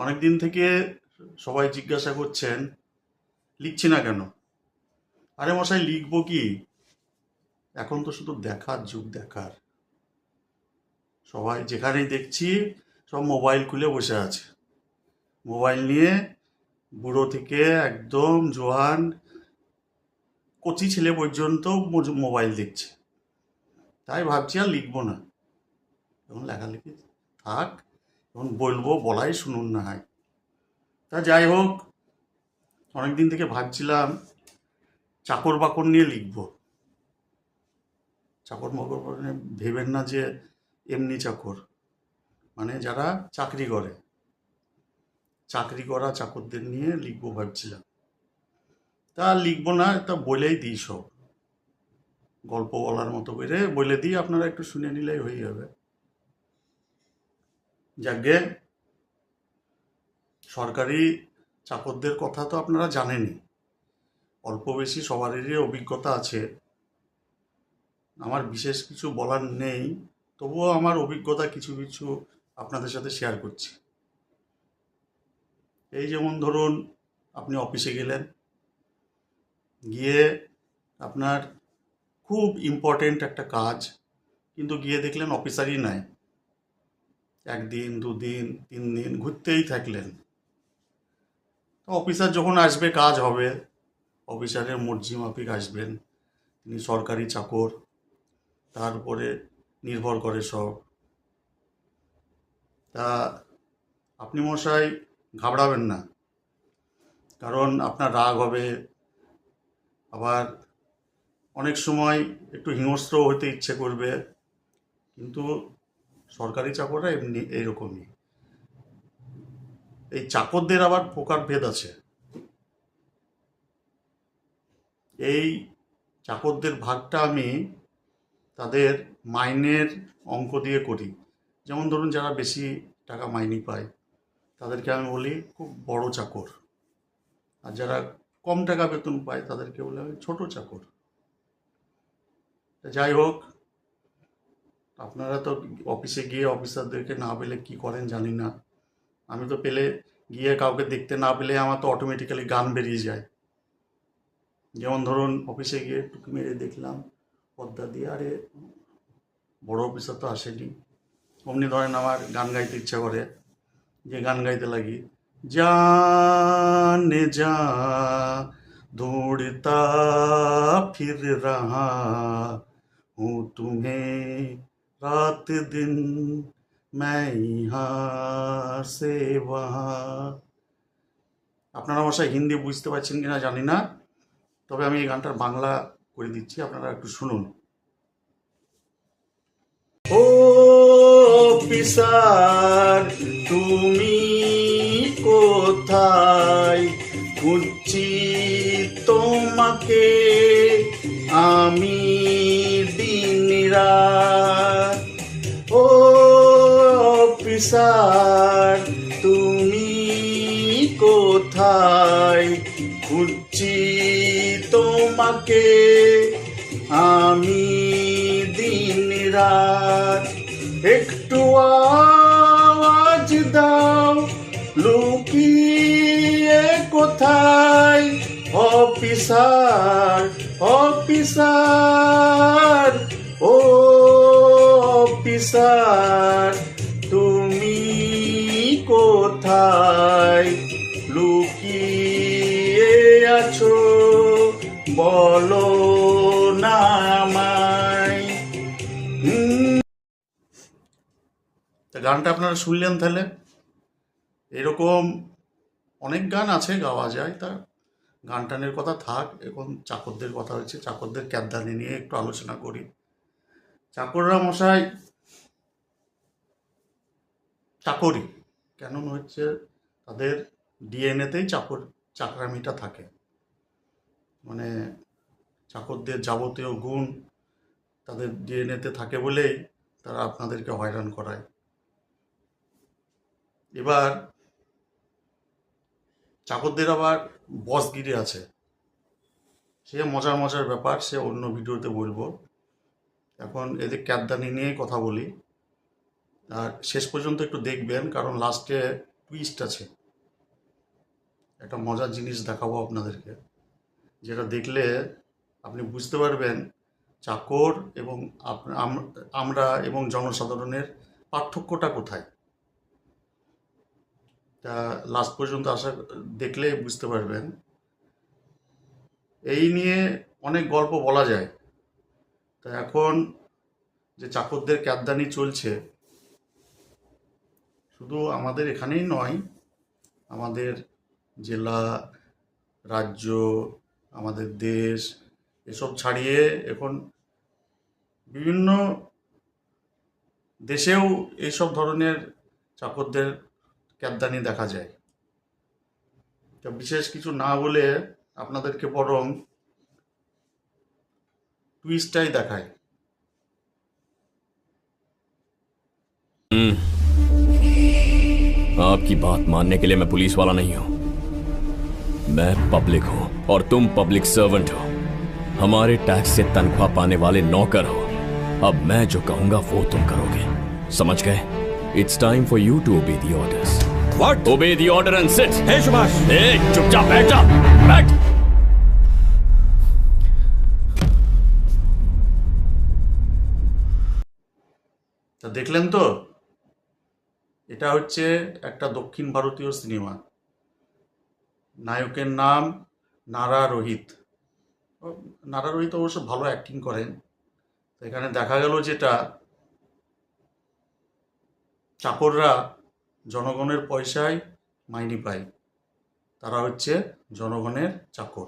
অনেক দিন থেকে সবাই জিজ্ঞাসা করছেন লিখছি না কেন। আরে মশাই, লিখবো কি? এখন তো শুধু দেখার যুগ, দেখার। সবাই যেখানেই দেখছি সব মোবাইল খুলে বসে আছে। মোবাইল নিয়ে বুড়ো থেকে একদম জোয়ান কচি ছেলে পর্যন্ত মোবাইল দেখছে। তাই ভাবছি আর লিখবো না, এখন লেখালেখি থাক, এখন বলবো, বলাই শুনুন না হয়। তা যাই হোক, অনেকদিন থেকে ভাবছিলাম চাকর বাকর নিয়ে লিখবো। চাকর বাকর মানে ভেবেন না যে এমনি চাকর, মানে যারা চাকরি করে, চাকরি করা চাকরদের নিয়ে লিখবো ভাবছিলাম। তা লিখবো না, তা বলেই দিই, সব গল্প বলার মতো করে বলে দিই, আপনারা একটু শুনে নিলেই হয়ে যাবে। যাকে সরকারি চাকরদের কথা তো আপনারা জানেনই, অল্প বেশি সবারই অভিজ্ঞতা আছে। আমার বিশেষ কিছু বলার নেই, তবুও আমার অভিজ্ঞতা কিছু কিছু আপনাদের সাথে শেয়ার করছি। এই যেমন ধরুন, আপনি অফিসে গেলেন, গিয়ে আপনার খুব ইম্পর্টেন্ট একটা কাজ, কিন্তু গিয়ে দেখলেন অফিসারই নাই। একদিন, দুদিন, 3 দিন ঘুরতেই থাকলেন। তো অফিসার যখন আসবে, কাজ হবে, অফিসারের মর্জি মাফিক আসবেন। তিনি সরকারি চাকর, তার উপরে নির্ভর করে সব। তা আপনি মশাই ঘাবড়াবেন না, কারণ আপনার রাগ হবে, আবার অনেক সময় একটু হিংস্র হতে ইচ্ছে করবে, কিন্তু সরকারি চাকররা এমনি এইরকমই। এই চাকরদের আবার প্রকারভেদ আছে। এই চাকরদের ভাগটা আমি তাদের মাইনের অঙ্ক দিয়ে করি। যেমন ধরুন, যারা বেশি টাকা মাইনে পায় তাদেরকে আমি বলি খুব বড় চাকর, আর যারা কম টাকা বেতন পায় তাদেরকে বলি আমি ছোট চাকর। যাই হোক, আপনারা তো অফিসে গিয়ে অফিসারদেরকে না পেলে কি করেন জানি না। আমি তো পেলে গিয়ে কাউকে দেখতে না পেলে আমার তো অটোমেটিক্যালি গান বেরিয়ে যায়। যেমন ধরুন, অফিসে গিয়ে টুকি মেরে দেখলাম পর্দা দিয়ে, আরে বড় অফিসার তো আসেনি। অমনি ধরেন আমার গান গাইতে ইচ্ছা করে, যে গান গাইতে লাগি, जाने जा ढूंढता फिर रहा हूँ तुम्हें रात दिन मैं यहाँ से वहाँ। আপনারা মশাই হিন্দি বুঝতে পারছেন কিনা জানি না, তবে আমি এই গানটার বাংলা করে দিচ্ছি, আপনারা একটু শুনুন। ও অফিসার, তুমি কোথায়? খুঁজছি তোমাকে আমি দিন রাত। ও অফিসার, তুমি কোথায়? খুঁজছি তোমাকে আমি দিন রাত। একটু আওয়াজ দাও, লুকিয়ে কোথায়? অফিসার, অফিসার, ও অফিসার, তুমি কোথায়? লুকিয়ে আছো, বলো না আমায়। তা গানটা আপনারা শুনলেন তাহলে। এরকম অনেক গান আছে, গাওয়া যায়। তা গান টানের কথা থাক, এখন চাকরদের কথা হচ্ছে, চাকরদের ক্যাবদানি নিয়ে একটু আলোচনা করি। চাকররা মশাই চাকরি কেন হচ্ছে, তাদের ডিএনএতেই চাকরামিটা থাকে। মানে চাকরদের যাবতীয় গুণ তাদের ডিএনএতে থাকে বলেই তারা আপনাদেরকে হয়রান করায়। এবার চাকরদের আবার বসগিরি আছে, সে মজার মজার ব্যাপার, সে অন্য ভিডিওতে বলবো। এখন এদের ক্যাবদানি নিয়ে কথা বলি, আর শেষ পর্যন্ত একটু দেখবেন, কারণ লাস্টে টুইস্ট আছে। একটা মজার জিনিস দেখাবো আপনাদেরকে, যেটা দেখলে আপনি বুঝতে পারবেন চাকর এবং আমরা এবং জনসাধারণের পার্থক্যটা কোথায়। তা লাস্ট পর্যন্ত দেখলে বুঝতে পারবেন। এই নিয়ে অনেক গল্প বলা যায়। তা এখন যে চাকরদের ক্যাদদানি চলছে, শুধু আমাদের এখানেই নয়, আমাদের জেলা, রাজ্য, আমাদের দেশ, এসব ছাড়িয়ে এখন বিভিন্ন দেশেও এইসব ধরনের চাকরদের ক্যাদদানি দেখা যায়। তা বিশেষ কিছু না বলে আপনাদেরকে বরং টুইস্টটাই দেখায়। आपकी बात मानने के लिए मैं पुलिस वाला नहीं हूं। मैं पब्लिक हूं और तुम पब्लिक सर्वेंट हो। हमारे टैक्स से तनख्वाह पाने वाले नौकर हो। अब मैं जो कहूंगा वो तुम करोगे, समझ गए? It's time for you to obey the orders. What? Obey the order and sit. हे सुभाष, ए, चुपचाप बैठ जा। बैठ। তা দেখলেন তো, এটা হচ্ছে একটা দক্ষিণ ভারতীয় সিনেমা। নায়কের নাম নারা রোহিত। নারা রোহিত অবশ্য ভালো অ্যাক্টিং করেন। তো এখানে দেখা গেল যেটা চাকররা জনগণের পয়সায় মাইনে পায়, তারা হচ্ছে জনগণের চাকর।